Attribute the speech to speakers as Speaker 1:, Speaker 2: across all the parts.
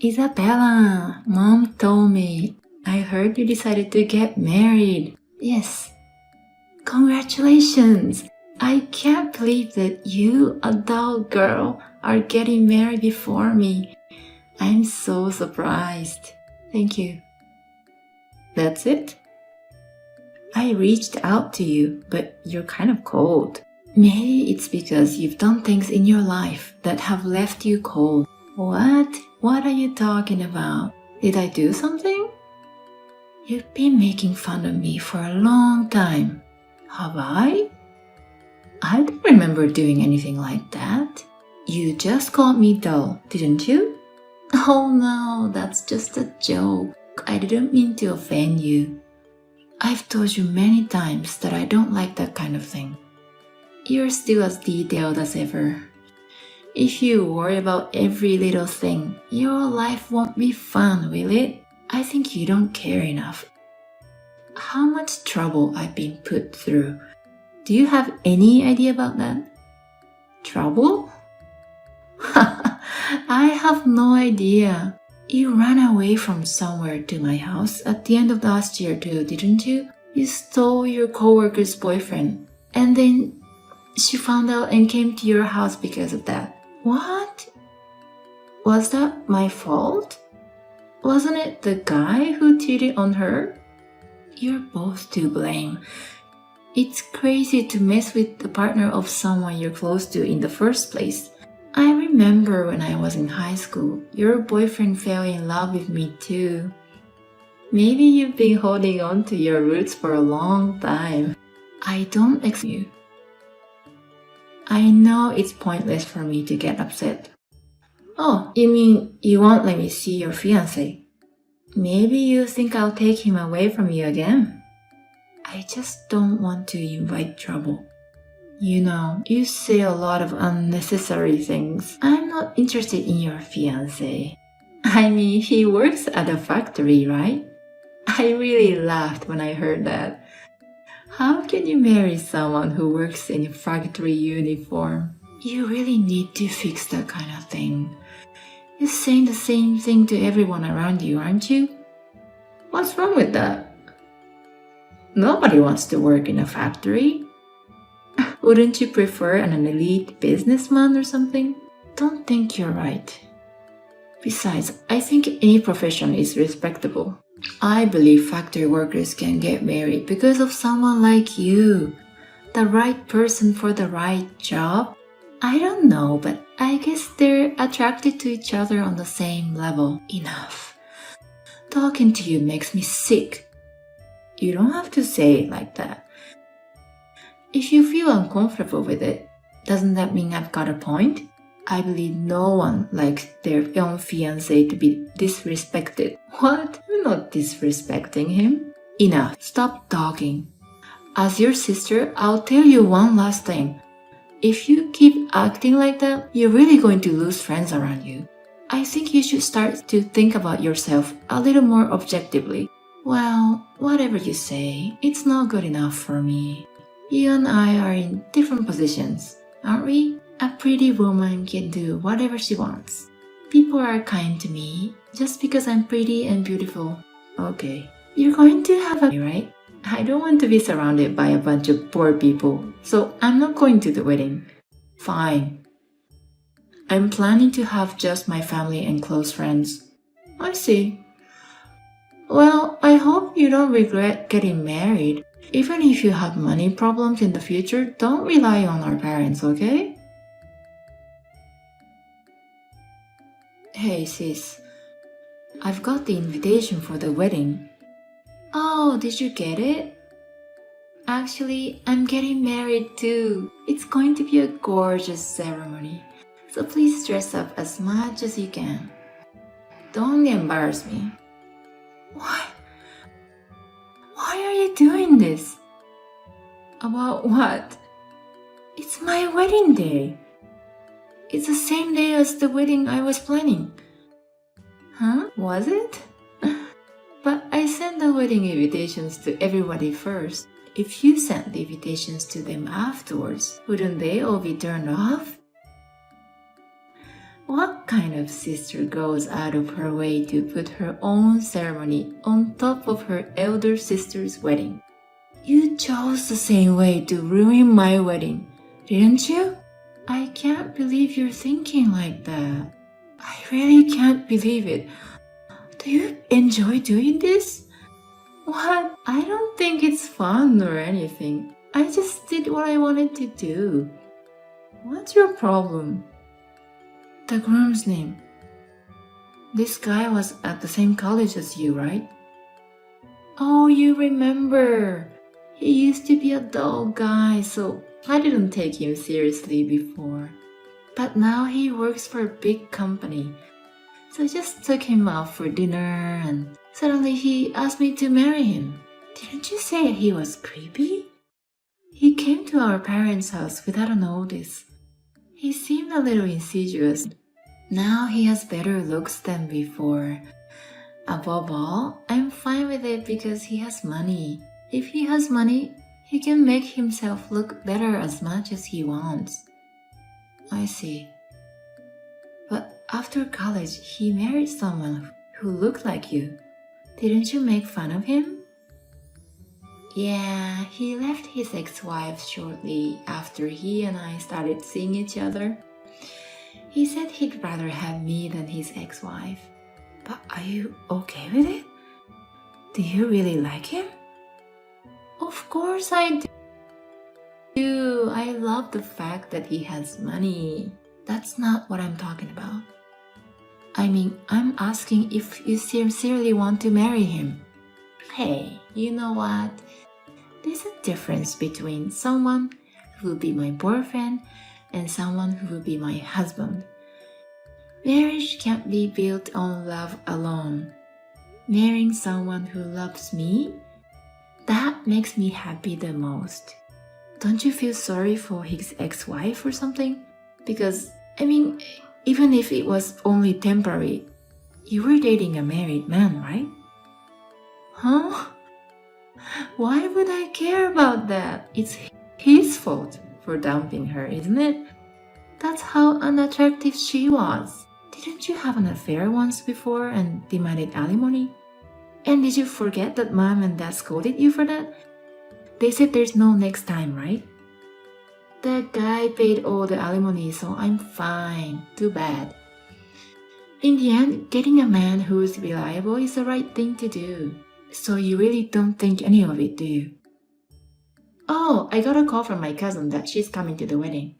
Speaker 1: Isabella, Mom told me. I heard you decided to get married. Yes. Congratulations! I can't believe that you, adult girl, are getting married before me. I'm so surprised. Thank you. That's it? I reached out to you, but you're kind of cold. Maybe it's because you've done things in your life that have left you cold. What? What are you talking about? Did I do something? You've been making fun of me for a long time. Have I? I don't remember doing anything like that. You just called me dull, didn't you? Oh no, that's just a joke. I didn't mean to offend you. I've told you many times that I don't like that kind of thing. You're still as detailed as ever. If you worry about every little thing, your life won't be fun, will it? I think you don't care enough. How much trouble I've been put through. Do you have any idea about that? Trouble? I have no idea. You ran away from somewhere to my house at the end of last year too, didn't you? You stole your coworker's boyfriend, and then she found out and came to your house because of that. What? Was that my fault? Wasn't it the guy who cheated on her? You're both to blame. It's crazy to mess with the partner of someone you're close to in the first place. I remember when I was in high school, your boyfriend fell in love with me too. Maybe you've been holding on to your roots for a long time. I don't expect you. I know it's pointless for me to get upset. Oh, you mean you won't let me see your fiancé? Maybe you think I'll take him away from you again? I just don't want to invite trouble. You know, you say a lot of unnecessary things. I'm not interested in your fiancé. I mean, he works at a factory, right? I really laughed when I heard that. How can you marry someone who works in a factory uniform? You really need to fix that kind of thing. You're saying the same thing to everyone around you, aren't you? What's wrong with that? Nobody wants to work in a factory. Wouldn't you prefer an elite businessman or something? Don't think you're right. Besides, I think any profession is respectable. I believe factory workers can get married because of someone like you. The right person for the right job. I don't know, but I guess they're attracted to each other on the same level. Enough. Talking to you makes me sick. You don't have to say it like that. If you feel uncomfortable with it, doesn't that mean I've got a point? I believe no one likes their own fiancé to be disrespected. What? You're not disrespecting him. Enough. Stop talking. As your sister, I'll tell you one last thing. If you keep acting like that, you're really going to lose friends around you. I think you should start to think about yourself a little more objectively. Well, whatever you say, it's not good enough for me. You and I are in different positions, aren't we? A pretty woman can do whatever she wants. People are kind to me just because I'm pretty and beautiful. Okay, you're going to have a right? I don't want to be surrounded by a bunch of poor people, so I'm not going to the wedding. Fine. I'm planning to have just my family and close friends. I see. Well, I hope you don't regret getting married. Even if you have money problems in the future, don't rely on our parents, okay? Hey sis, I've got the invitation for the wedding. Oh, did you get it? Actually, I'm getting married too. It's going to be a gorgeous ceremony, so please dress up as much as you can. Don't embarrass me. What? Why are you doing this? About what? It's my wedding day. It's the same day as the wedding I was planning. Huh? Was it? But I sent the wedding invitations to everybody first. If you sent the invitations to them afterwards, wouldn't they all be turned off? What kind of sister goes out of her way to put her own ceremony on top of her elder sister's wedding? You chose the same way to ruin my wedding, didn't you? I can't believe you're thinking like that. I really can't believe it. Do you enjoy doing this? What? I don't think it's fun or anything. I just did what I wanted to do. What's your problem? The groom's name. This guy was at the same college as you, right? Oh, you remember. He used to be a dull guy, so I didn't take him seriously before. But now he works for a big company. So I just took him out for dinner and suddenly he asked me to marry him. Didn't you say he was creepy? He came to our parents' house without a notice. He seemed a little insidious. Now he has better looks than before. Above all, I'm fine with it because he has money. If he has money, he can make himself look better as much as he wants. I see. But after college, he married someone who looked like you. Didn't you make fun of him? Yeah, he left his ex-wife shortly after he and I started seeing each other. He said he'd rather have me than his ex-wife. But are you okay with it? Do you really like him? Of course I do. I love the fact that he has money. That's not what I'm talking about. I mean, I'm asking if you sincerely want to marry him. Hey, you know what? There's a difference between someone who will be my boyfriend and someone who will be my husband. Marriage can't be built on love alone. Marrying someone who loves me, that makes me happy the most. Don't you feel sorry for his ex-wife or something? Because, even if it was only temporary, you were dating a married man, right? Huh? Why would I care about that? It's his fault for dumping her, isn't it? That's how unattractive she was. Didn't you have an affair once before and demanded alimony? And did you forget that mom and dad scolded you for that? They said there's no next time, right? That guy paid all the alimony, so I'm fine. Too bad. In the end, getting a man who's reliable is the right thing to do. So you really don't think any of it, do you? Oh, I got a call from my cousin that she's coming to the wedding.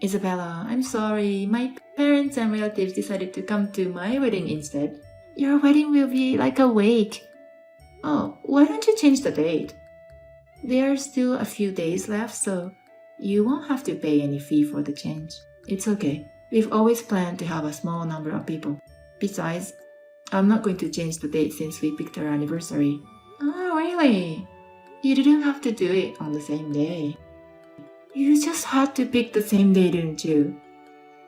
Speaker 1: Isabella, I'm sorry. My parents and relatives decided to come to my wedding instead. Your wedding will be like a wake. Oh, why don't you change the date? There are still a few days left, so you won't have to pay any fee for the change. It's okay. We've always planned to have a small number of people. Besides, I'm not going to change the date since we picked our anniversary. Oh, really? You didn't have to do it on the same day. You just had to pick the same day, didn't you?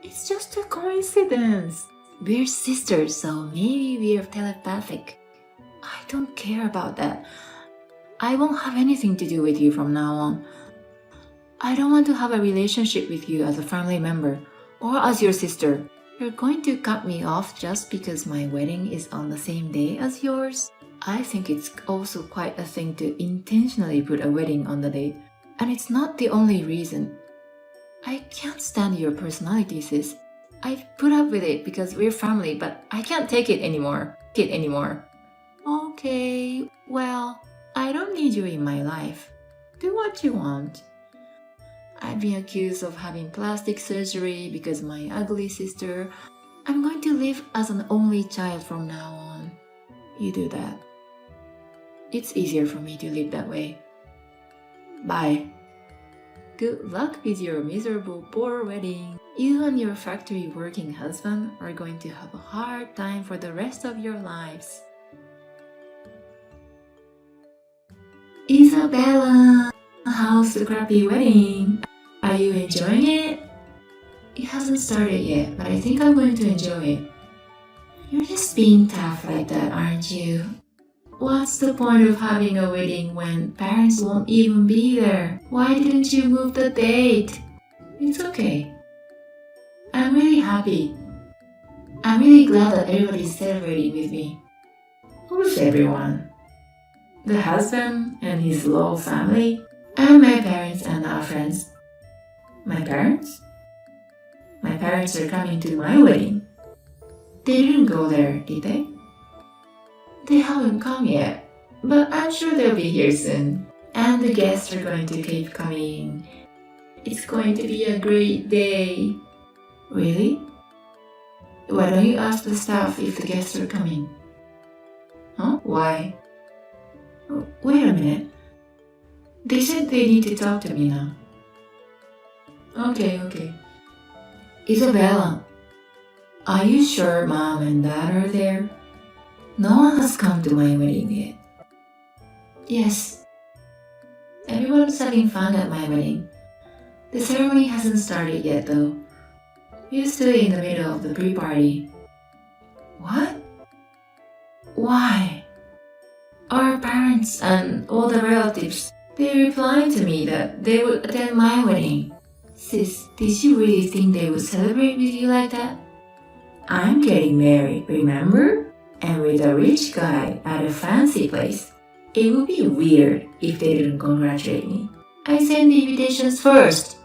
Speaker 1: It's just a coincidence. We're sisters, so maybe we're telepathic. I don't care about that. I won't have anything to do with you from now on. I don't want to have a relationship with you as a family member or as your sister. You're going to cut me off just because my wedding is on the same day as yours? I think it's also quite a thing to intentionally put a wedding on the date. And it's not the only reason. I can't stand your personality, sis. I've put up with it because we're family, but I can't take it anymore. Okay, well, I don't need you in my life. Do what you want. I've been accused of having plastic surgery because my ugly sister. I'm going to live as an only child from now on. You do that. It's easier for me to live that way. Bye. Good luck with your miserable poor wedding. You and your factory working husband are going to have a hard time for the rest of your lives. Isabella, how's the crappy wedding? Are you enjoying it? It hasn't started yet, but I think I'm going to enjoy it. You're just being tough like that, aren't you? What's the point of having a wedding when parents won't even be there? Why didn't you move the date? It's okay. I'm really happy I'm really glad that everybody's celebrating with me. Who's everyone? The husband and his little family, and my parents and our friends. My parents? My parents are coming to my wedding. They didn't go there, did they? They haven't come yet, but I'm sure they'll be here soon. And the guests are going to keep coming. It's going to be a great day. Really? Why don't you ask the staff if the guests are coming? Huh? Why? Wait a minute. They said they need to talk to me now. Okay. Isabella, are you sure Mom and Dad are there? No one has come to my wedding yet. Yes. Everyone's having fun at my wedding. The ceremony hasn't started yet though. We're still in the middle of the pre-party. What? Why? Our parents and all the relatives, they replied to me that they would attend my wedding. Sis, did you really think they would celebrate with you like that? I'm getting married, remember? And with a rich guy at a fancy place. It would be weird if they didn't congratulate me. I sent the invitations first.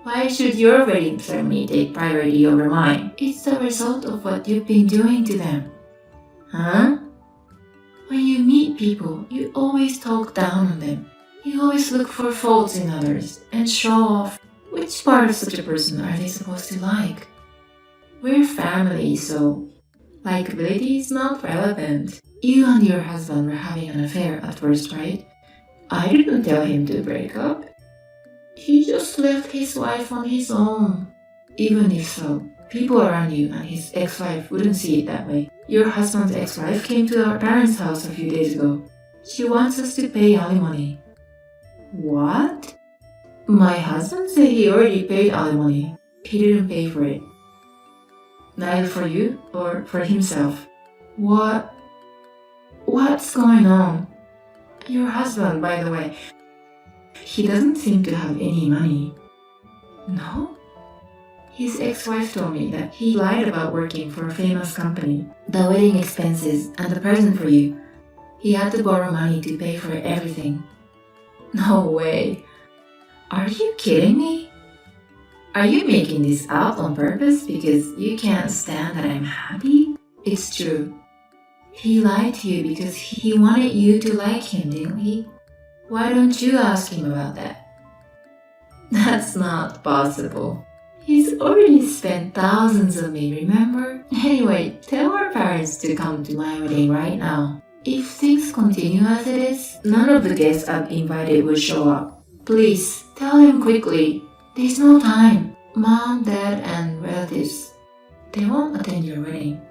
Speaker 1: Why should your wedding ceremony take priority over mine? It's the result of what you've been doing to them. Huh? When you meet people, you always talk down on them. You always look for faults in others and show off. Which part of such a person are they supposed to like? We're family, so likability is not relevant. You and your husband were having an affair at first, right? I didn't tell him to break up. He just left his wife on his own. Even if so, people around you and his ex-wife wouldn't see it that way. Your husband's ex-wife came to our parents' house a few days ago. She wants us to pay alimony. What? My husband said he already paid alimony. He didn't pay for it. Neither for you or for himself. What's going on? Your husband, by the way, he doesn't seem to have any money. No? His ex-wife told me that he lied about working for a famous company. The wedding expenses and the present for you. He had to borrow money to pay for everything. No way. Are you kidding me? Are you making this up on purpose because you can't stand that I'm happy? It's true. He lied to you because he wanted you to like him, didn't he? Why don't you ask him about that? That's not possible. He's already spent thousands on me, remember? Anyway, tell our parents to come to my wedding right now. If things continue as it is, none of the guests I've invited will show up. Please, tell them quickly. There's no time. Mom, Dad, and relatives, they won't attend your wedding.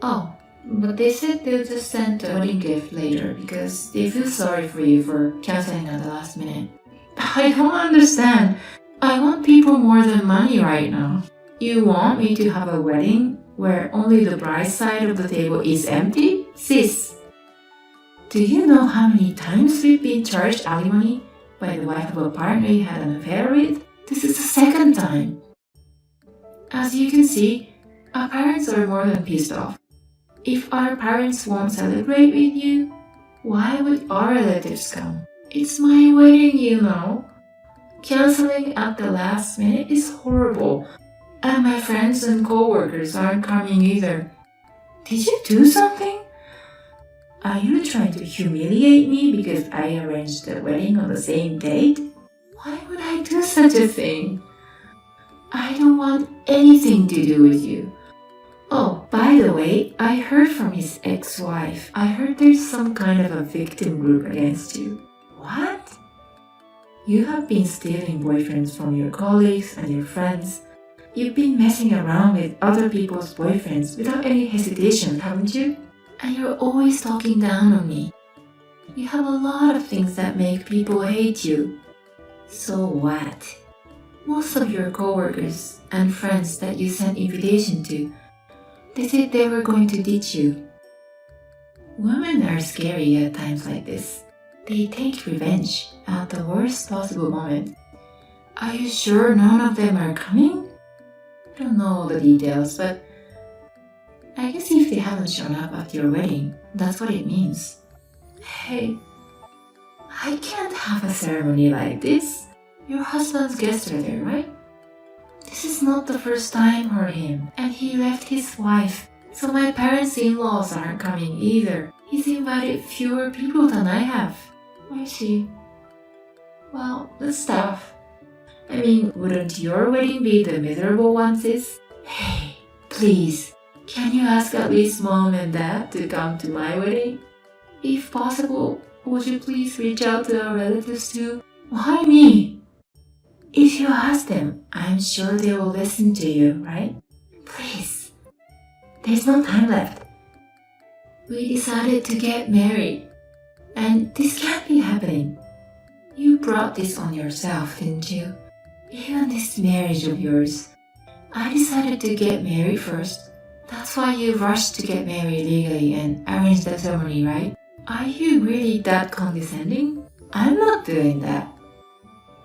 Speaker 1: Oh, but they said they'll just send a wedding gift later because they feel sorry for you for canceling at the last minute. I don't understand. I want people more than money right now. You want me to have a wedding where only the bride's side of the table is empty? Sis, do you know how many times we've been charged alimony by the wife of a partner you had an affair with? This is the second time. As you can see, our parents are more than pissed off. If our parents won't celebrate with you, why would our relatives come? It's my wedding, you know. Canceling at the last minute is horrible. And my friends and co-workers aren't coming either. Did you do something? Are you trying to humiliate me because I arranged the wedding on the same date? Why would I do such a thing? I don't want anything to do with you. Oh, by the way, I heard from his ex-wife. I heard there's some kind of a victim group against you. What? You have been stealing boyfriends from your colleagues and your friends. You've been messing around with other people's boyfriends without any hesitation, haven't you? And you're always talking down on me. You have a lot of things that make people hate you. So what? Most of your coworkers and friends that you sent invitation to, they said they were going to ditch you. Women are scary at times like this. They take revenge at the worst possible moment. Are you sure none of them are coming? I don't know all the details, but I guess if they haven't shown up at your wedding, that's what it means. Hey, I can't have a ceremony like this. Your husband's guests are there, right? This is not the first time for him, and he left his wife, so my parents-in-laws aren't coming either. He's invited fewer people than I have. I see. Well, that's tough. I mean, wouldn't your wedding be the miserable one, sis? Hey, please, can you ask at least mom and dad to come to my wedding? If possible, would you please reach out to our relatives too? Why me? If you ask them, I'm sure they will listen to you, right? Please. There's no time left. We decided to get married, and this can't be happening. You brought this on yourself, didn't you? Even this marriage of yours. I decided to get married first. That's why you rushed to get married legally and arrange the ceremony, right? Are you really that condescending? I'm not doing that.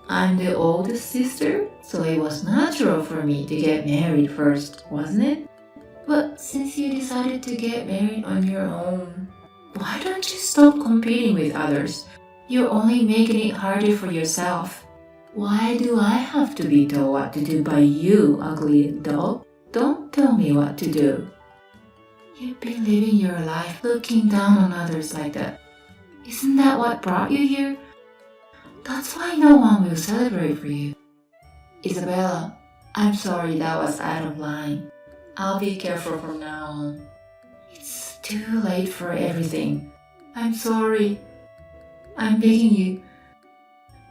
Speaker 1: I'm the oldest sister, so it was natural for me to get married first, wasn't it? But since you decided to get married on your own, why don't you stop competing with others? You're only making it harder for yourself. Why do I have to be told what to do by you, ugly dog? Don't tell me what to do. You've been living your life looking down on others like that. Isn't that what brought you here? That's why no one will celebrate for you. Isabella, I'm sorry that was out of line. I'll be careful from now on. It's too late for everything. I'm sorry. I'm begging you.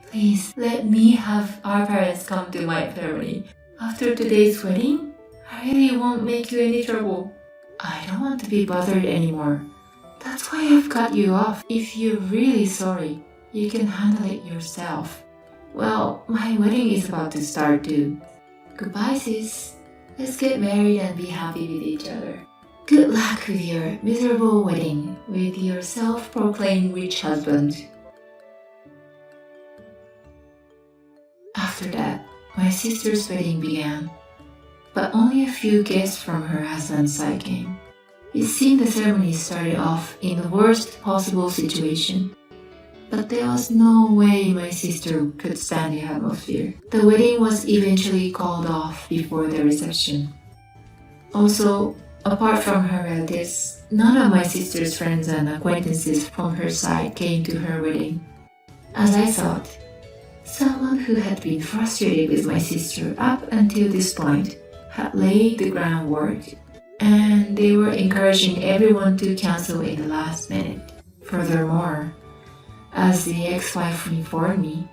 Speaker 1: Please let me have our parents come to my family. After today's wedding, I really won't make you any trouble. I don't want to be bothered anymore. That's why I've cut you off. If you're really sorry, you can handle it yourself. Well, my wedding is about to start too. Goodbye, sis. Let's get married and be happy with each other. Good luck with your miserable wedding with your self-proclaimed rich husband. After that, my sister's wedding began, but only a few guests from her husband's side came. It seemed the ceremony started off in the worst possible situation, but there was no way my sister could stand the atmosphere. The wedding was eventually called off before the reception. Also, apart from her relatives, none of my sister's friends and acquaintances from her side came to her wedding. As I thought, someone who had been frustrated with my sister up until this point had laid the groundwork, and they were encouraging everyone to cancel in the last minute. Furthermore, as the ex-wife informed me,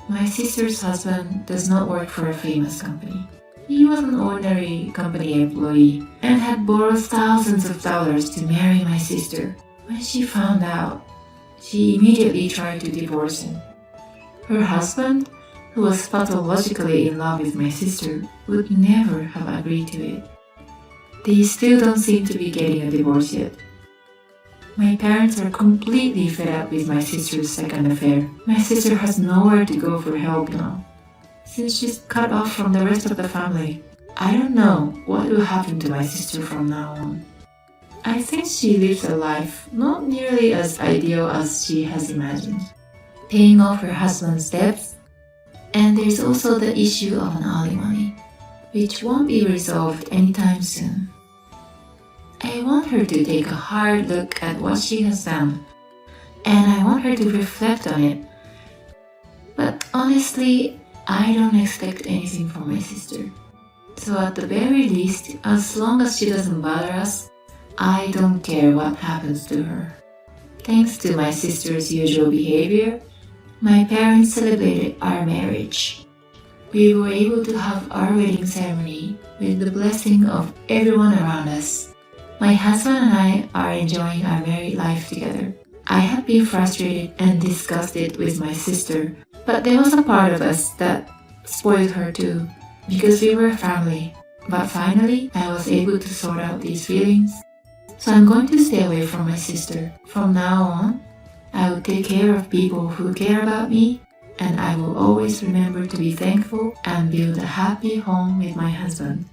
Speaker 1: my sister's husband does not work for a famous company. He was an ordinary company employee and had borrowed thousands of dollars to marry my sister. When she found out, she immediately tried to divorce him. Her husband, who was pathologically in love with my sister, would never have agreed to it. They still don't seem to be getting a divorce yet. My parents are completely fed up with my sister's second affair. My sister has nowhere to go for help now, since she's cut off from the rest of the family. I don't know what will happen to my sister from now on. I think she lives a life not nearly as ideal as she has imagined, paying off her husband's debts, and there's also the issue of an alimony, which won't be resolved anytime soon. I want her to take a hard look at what she has done, and I want her to reflect on it. But honestly, I don't expect anything from my sister. So at the very least, as long as she doesn't bother us, I don't care what happens to her. Thanks to my sister's usual behavior, my parents celebrated our marriage. We were able to have our wedding ceremony with the blessing of everyone around us. My husband and I are enjoying our married life together. I had been frustrated and disgusted with my sister, but there was a part of us that spoiled her too, because we were family. But finally, I was able to sort out these feelings. So I'm going to stay away from my sister. From now on, I will take care of people who care about me, and I will always remember to be thankful and build a happy home with my husband.